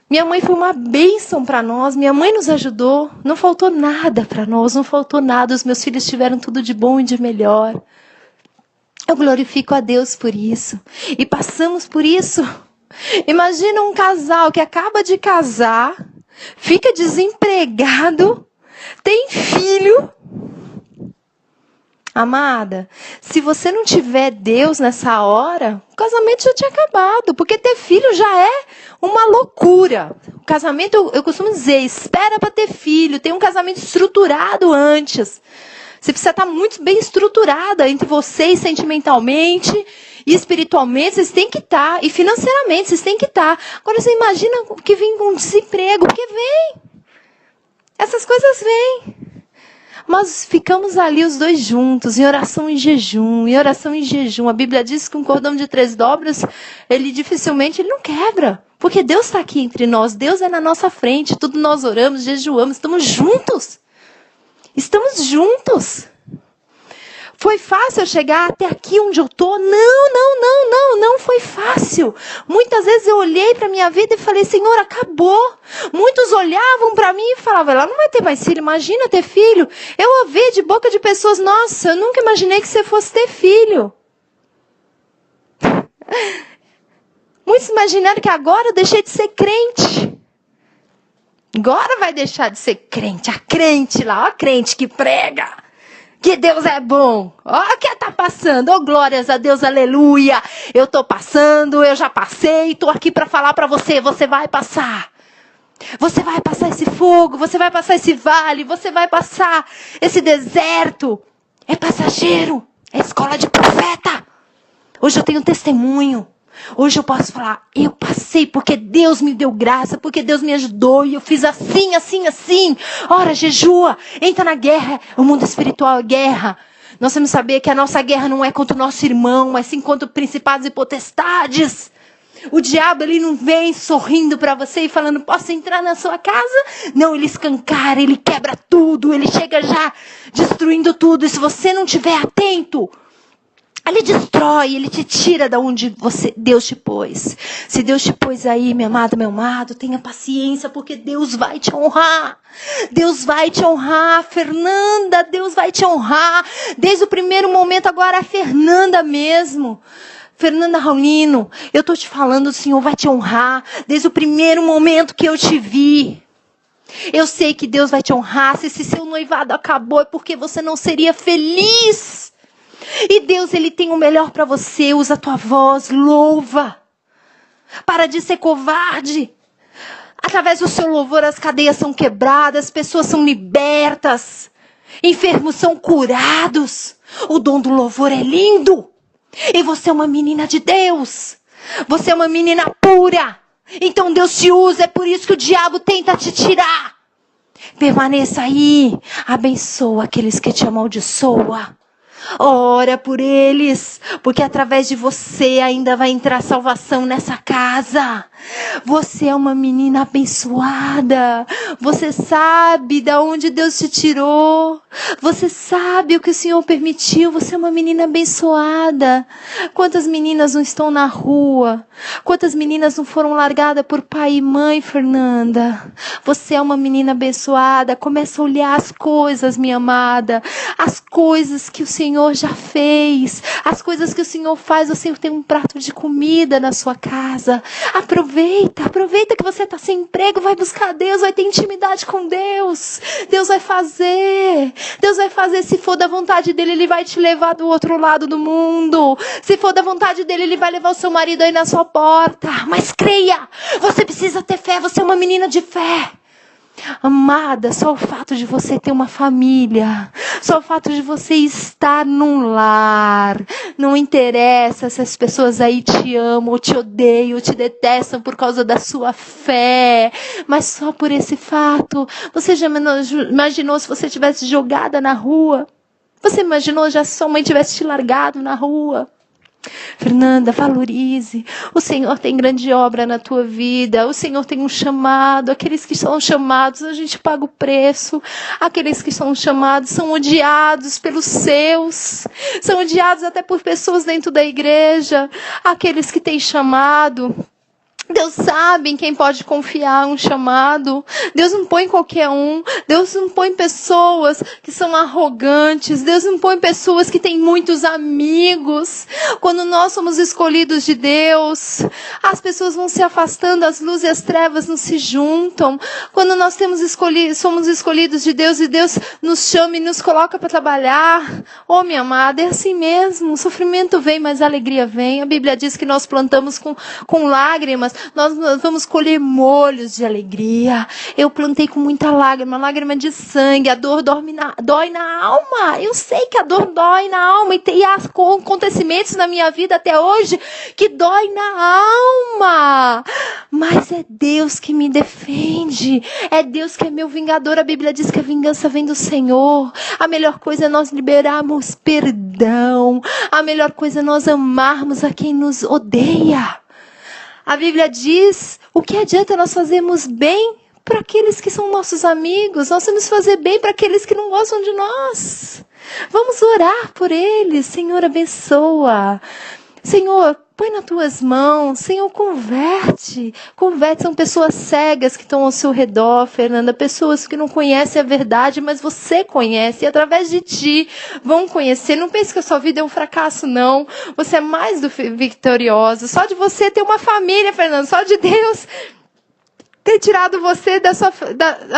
minha mãe foi uma bênção para nós, minha mãe nos ajudou, não faltou nada para nós, não faltou nada, os meus filhos tiveram tudo de bom e de melhor. Eu glorifico a Deus por isso. E passamos por isso. Imagina um casal que acaba de casar, fica desempregado, tem filho. Amada, se você não tiver Deus nessa hora, o casamento já tinha acabado, porque ter filho já é uma loucura. O casamento, eu costumo dizer, espera para ter filho, tem um casamento estruturado antes. Você precisa estar muito bem estruturada entre vocês sentimentalmente e espiritualmente, vocês têm que estar, e financeiramente vocês têm que estar. Agora você imagina que vem com desemprego, porque vem. Essas coisas vêm. Mas ficamos ali os dois juntos, em oração e jejum, em oração e jejum. A Bíblia diz que um cordão de 3 dobras, ele dificilmente não quebra. Porque Deus está aqui entre nós, Deus é na nossa frente, tudo nós oramos, jejuamos, estamos juntos. Estamos juntos. Foi fácil eu chegar até aqui onde eu estou? Não foi fácil. Muitas vezes eu olhei para a minha vida e falei, Senhor, acabou. Muitos olhavam para mim e falavam, ela não vai ter mais filho, imagina ter filho. Eu ouvi de boca de pessoas, nossa, eu nunca imaginei que você fosse ter filho. Muitos imaginaram que agora eu deixei de ser crente. Agora vai deixar de ser crente. A crente lá, ó, a crente que prega. Que Deus é bom. Ó, que tá passando. Oh, glórias a Deus, aleluia. Eu tô passando, eu já passei. Tô aqui para falar para você. Você vai passar. Você vai passar esse fogo. Você vai passar esse vale. Você vai passar esse deserto. É passageiro. É escola de profeta. Hoje eu tenho testemunho. Hoje eu posso falar, eu passei porque Deus me deu graça, porque Deus me ajudou e eu fiz assim, assim, assim. Ora, jejua, entra na guerra, o mundo espiritual é guerra. Nós temos que saber que a nossa guerra não é contra o nosso irmão, mas sim contra principados e potestades. O diabo, ele não vem sorrindo para você e falando, posso entrar na sua casa? Não, ele escancara, ele quebra tudo, ele chega já destruindo tudo. E se você não estiver atento, ele destrói, ele te tira da onde Deus te pôs. Se Deus te pôs aí, minha amada, meu amado, tenha paciência, porque Deus vai te honrar. Deus vai te honrar, Fernanda, Deus vai te honrar. Desde o primeiro momento, agora a Fernanda mesmo. Fernanda Raulino, eu estou te falando, o Senhor vai te honrar. Desde o primeiro momento que eu te vi. Eu sei que Deus vai te honrar. Se esse seu noivado acabou, é porque você não seria feliz. E Deus, Ele tem o melhor para você. Usa a tua voz, louva. Para de ser covarde. Através do seu louvor as cadeias são quebradas, as pessoas são libertas. Enfermos são curados. O dom do louvor é lindo. E você é uma menina de Deus. Você é uma menina pura. Então Deus te usa, é por isso que o diabo tenta te tirar. Permaneça aí. Abençoa aqueles que te amaldiçoam. Ora por eles, porque através de você ainda vai entrar salvação nessa casa. Você é uma menina abençoada. Você sabe de onde Deus te tirou. Você sabe o que o Senhor permitiu. Você é uma menina abençoada. Quantas meninas não estão na rua? Quantas meninas não foram largadas por pai e mãe, Fernanda? Você é uma menina abençoada. Começa a olhar as coisas, minha amada. As coisas que o Senhor já fez. As coisas que o Senhor faz. O Senhor tem um prato de comida na sua casa. Aproveita que você está sem emprego, vai buscar Deus, vai ter intimidade com Deus. Deus vai fazer, se for da vontade dEle, Ele vai te levar do outro lado do mundo. Se for da vontade dEle, Ele vai levar o seu marido aí na sua porta. Mas creia, você precisa ter fé, você é uma menina de fé. Amada, só o fato de você ter uma família, só o fato de você estar num lar, não interessa se as pessoas aí te amam, ou te odeiam, ou te detestam por causa da sua fé, mas só por esse fato. Você já imaginou se você tivesse jogada na rua? Você imaginou já se sua mãe tivesse te largado na rua? Fernanda, valorize. O Senhor tem grande obra na tua vida. O Senhor tem um chamado. Aqueles que são chamados, a gente paga o preço. Aqueles que são chamados são odiados pelos seus. São odiados até por pessoas dentro da igreja. Aqueles que têm chamado, Deus sabe em quem pode confiar um chamado. Deus não põe qualquer um. Deus não põe pessoas que são arrogantes. Deus não põe pessoas que têm muitos amigos. Quando nós somos escolhidos de Deus, as pessoas vão se afastando, as luzes e as trevas não se juntam. Quando nós somos escolhidos de Deus e Deus nos chama e nos coloca para trabalhar, oh minha amada, é assim mesmo. O sofrimento vem, mas a alegria vem. A Bíblia diz que nós plantamos com lágrimas, nós vamos colher molhos de alegria. Eu plantei com muita lágrima de sangue. A dor dói na alma. Eu sei que a dor dói na alma. E há acontecimentos na minha vida até hoje que dói na alma. Mas é Deus que me defende. É Deus que é meu vingador. A Bíblia diz que a vingança vem do Senhor. A melhor coisa é nós liberarmos perdão. A melhor coisa é nós amarmos a quem nos odeia. A Bíblia diz, o que adianta nós fazermos bem para aqueles que são nossos amigos? Nós temos que fazer bem para aqueles que não gostam de nós. Vamos orar por eles. Senhor, abençoa. Senhor, põe nas tuas mãos. Senhor, converte. São pessoas cegas que estão ao seu redor, Fernanda. Pessoas que não conhecem a verdade, mas você conhece. E através de ti vão conhecer. Não pense que a sua vida é um fracasso, não. Você é mais do vitorioso. Só de você ter uma família, Fernanda. Só de Deus ter tirado você da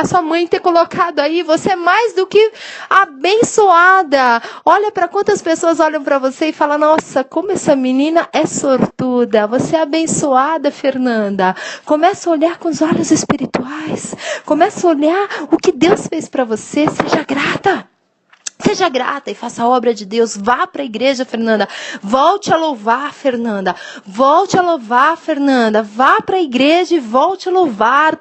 sua mãe, ter colocado aí, você é mais do que abençoada. Olha para quantas pessoas olham para você e falam, nossa, como essa menina é sortuda. Você é abençoada, Fernanda. Começa a olhar com os olhos espirituais. Começa a olhar o que Deus fez para você. Seja grata. Seja grata e faça a obra de Deus. Vá para a igreja, Fernanda. Volte a louvar, Fernanda. Volte a louvar, Fernanda. Vá para a igreja e volte a louvar.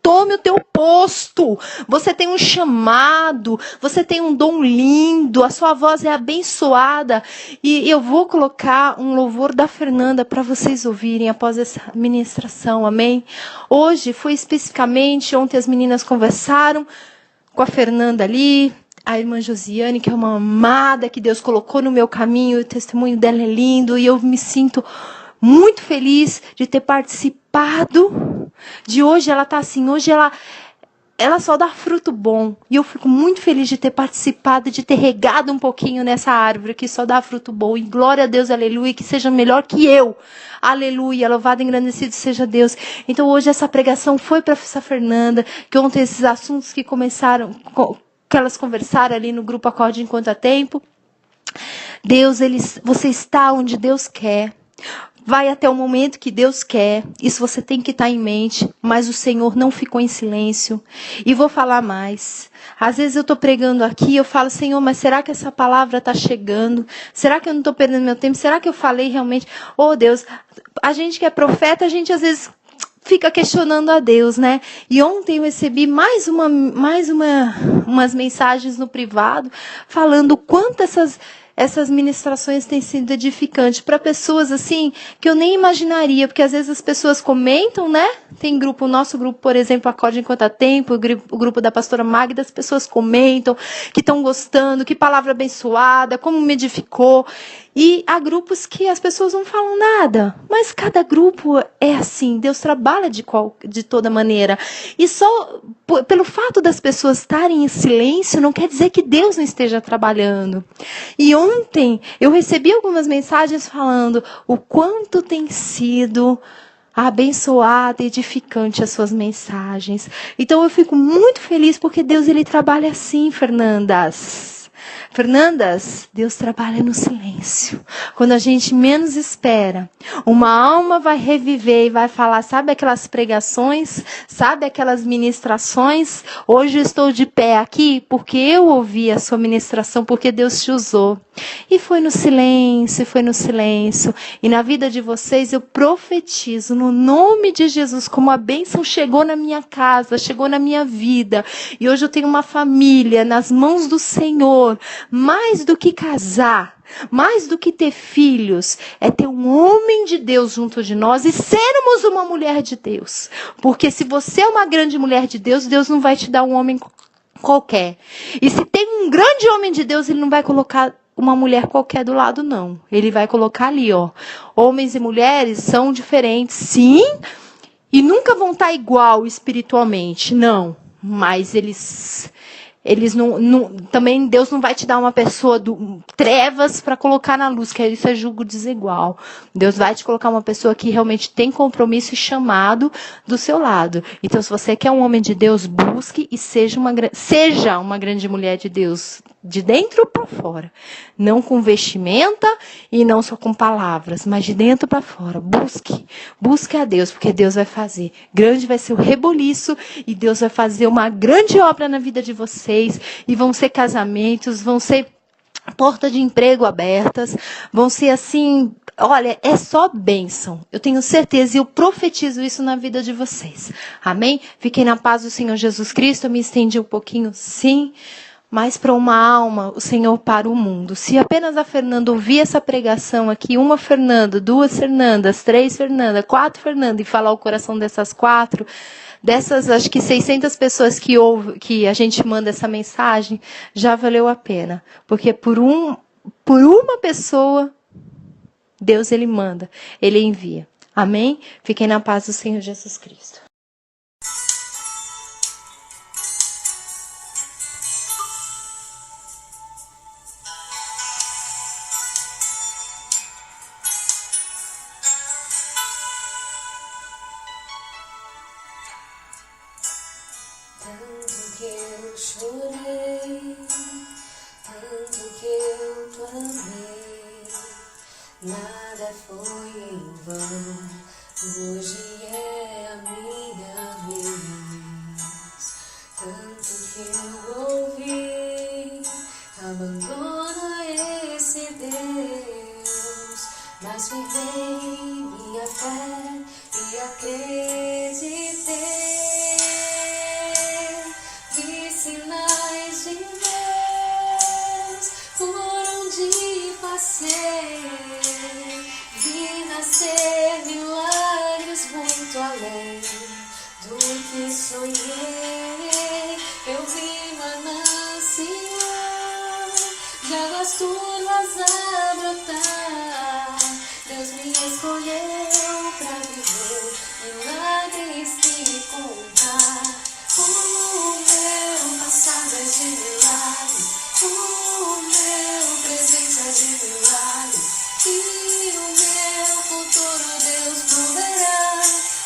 Tome o teu posto. Você tem um chamado. Você tem um dom lindo. A sua voz é abençoada. E eu vou colocar um louvor da Fernanda para vocês ouvirem após essa ministração. Amém? Hoje foi especificamente, ontem as meninas conversaram com a Fernanda ali, a irmã Josiane, que é uma amada que Deus colocou no meu caminho, o testemunho dela é lindo, e eu me sinto muito feliz de ter participado, de hoje ela está assim, hoje ela só dá fruto bom, e eu fico muito feliz de ter participado, de ter regado um pouquinho nessa árvore que só dá fruto bom, e glória a Deus, aleluia, que seja melhor que eu, aleluia, louvado e engrandecido seja Deus. Então hoje essa pregação foi para essa Fernanda, que ontem esses assuntos que começaram, que elas conversaram ali no grupo Acorde Enquanto Há Tempo, Deus, você está onde Deus quer. Vai até o momento que Deus quer. Isso você tem que estar em mente. Mas o Senhor não ficou em silêncio. E vou falar mais. Às vezes eu estou pregando aqui, eu falo, Senhor, mas será que essa palavra está chegando? Será que eu não estou perdendo meu tempo? Será que eu falei realmente? Oh, Deus, a gente que é profeta, a gente às vezes fica questionando a Deus, né? E ontem eu recebi umas mensagens no privado, falando o quanto essas ministrações têm sido edificantes para pessoas assim que eu nem imaginaria, porque às vezes as pessoas comentam, né? Tem grupo, o nosso grupo, por exemplo, Acorde Enquanto Há Tempo, o grupo da pastora Magda, as pessoas comentam que estão gostando, que palavra abençoada, como me edificou. E há grupos que as pessoas não falam nada, mas cada grupo é assim, Deus trabalha de toda maneira. E só pelo fato das pessoas estarem em silêncio, não quer dizer que Deus não esteja trabalhando. E ontem eu recebi algumas mensagens falando o quanto tem sido abençoada e edificante as suas mensagens. Então eu fico muito feliz porque Deus, ele trabalha assim, Fernandas, Deus trabalha no silêncio. Quando a gente menos espera, uma alma vai reviver e vai falar, sabe aquelas pregações? Sabe aquelas ministrações? Hoje eu estou de pé aqui porque eu ouvi a sua ministração, porque Deus te usou. E foi no silêncio, foi no silêncio. E na vida de vocês eu profetizo no nome de Jesus, como a bênção chegou na minha casa, chegou na minha vida. E hoje eu tenho uma família nas mãos do Senhor. Mais do que casar, mais do que ter filhos, é ter um homem de Deus junto de nós e sermos uma mulher de Deus. Porque se você é uma grande mulher de Deus, Deus não vai te dar um homem qualquer. E se tem um grande homem de Deus, ele não vai colocar uma mulher qualquer do lado, não. Ele vai colocar ali, ó. Homens e mulheres são diferentes, sim, e nunca vão estar igual espiritualmente, não. Mas eles não, também Deus não vai te dar uma pessoa do trevas para colocar na luz, que isso é julgo desigual. Deus vai te colocar uma pessoa que realmente tem compromisso e chamado do seu lado. Então, se você quer um homem de Deus, busque e seja uma grande mulher de Deus, de dentro para fora. Não com vestimenta e não só com palavras, mas de dentro para fora. Busque a Deus, porque Deus vai fazer. Grande vai ser o reboliço e Deus vai fazer uma grande obra na vida de vocês. E vão ser casamentos, vão ser portas de emprego abertas, vão ser assim, olha, é só bênção. Eu tenho certeza e eu profetizo isso na vida de vocês. Amém? Fiquem na paz do Senhor Jesus Cristo. Eu me estendi um pouquinho, sim. Mas para uma alma, o Senhor para o mundo. Se apenas a Fernanda ouvir essa pregação aqui, uma Fernanda, duas Fernandas, três Fernanda, quatro Fernanda, e falar o coração dessas quatro, dessas acho que 600 pessoas que a gente manda essa mensagem, já valeu a pena. Porque por uma pessoa, Deus ele manda, ele envia. Amém? Fiquem na paz do Senhor Jesus Cristo. Tanto que eu chorei, tanto que eu clamei, nada foi em vão, hoje é a minha vez. Tanto que eu ouvi, abandona esse Deus, mas firmei minha fé e acreditei. Sinais de Deus por onde passei, vi nascer milagres muito além do que sonhei. Eu vi manancial de águas turvas a brotar. Deus me escolheu pra viver milagres que contar. O meu passado é de milagres, o meu presente é de milagres, e o meu futuro Deus proverá.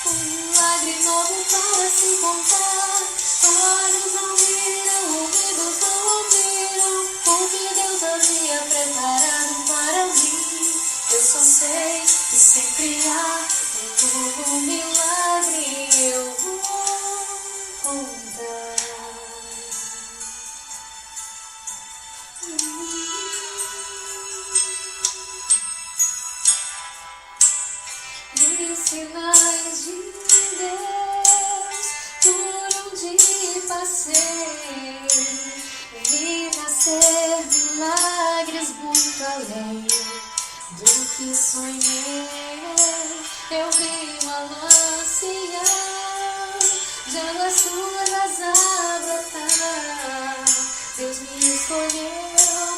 Um milagre novo para se contar. Olhos não viram, ouvidos não ouviram o que Deus havia preparado para mim. Eu só sei que sempre há um novo milagre. Eu vou contar. Vi sinais de Deus por onde passei, vi nascer milagres muito além do que sonhei. Eu vi manancial de águas turvas a brotar. Deus me escolheu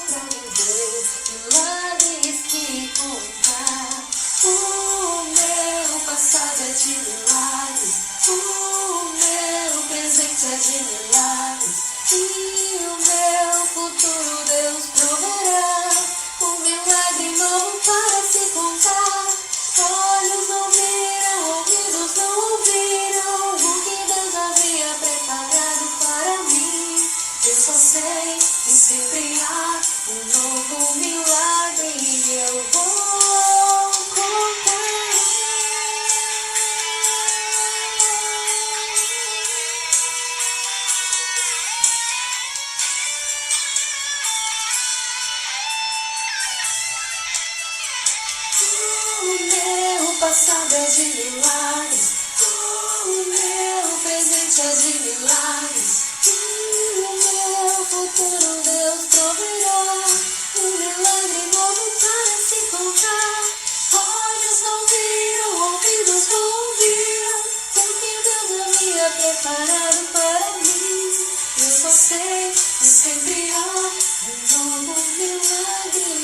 pra viver milagres que contar. O meu passado é de milagres, o meu presente é de milagres, e o meu futuro Deus proverá. Um milagre novo para se contar. Olhos não viram, ouvidos não ouviram o que Deus havia preparado para mim. Eu só sei que sempre há um novo milagre e eu vou contar. passado é de milagres, o meu presente é de milagres, o meu futuro Deus proverá. Um milagre novo para se contar. Olhos não viram, ouvidos não ouviram o que Deus havia preparado para mim. Eu só sei que sempre há um novo milagre.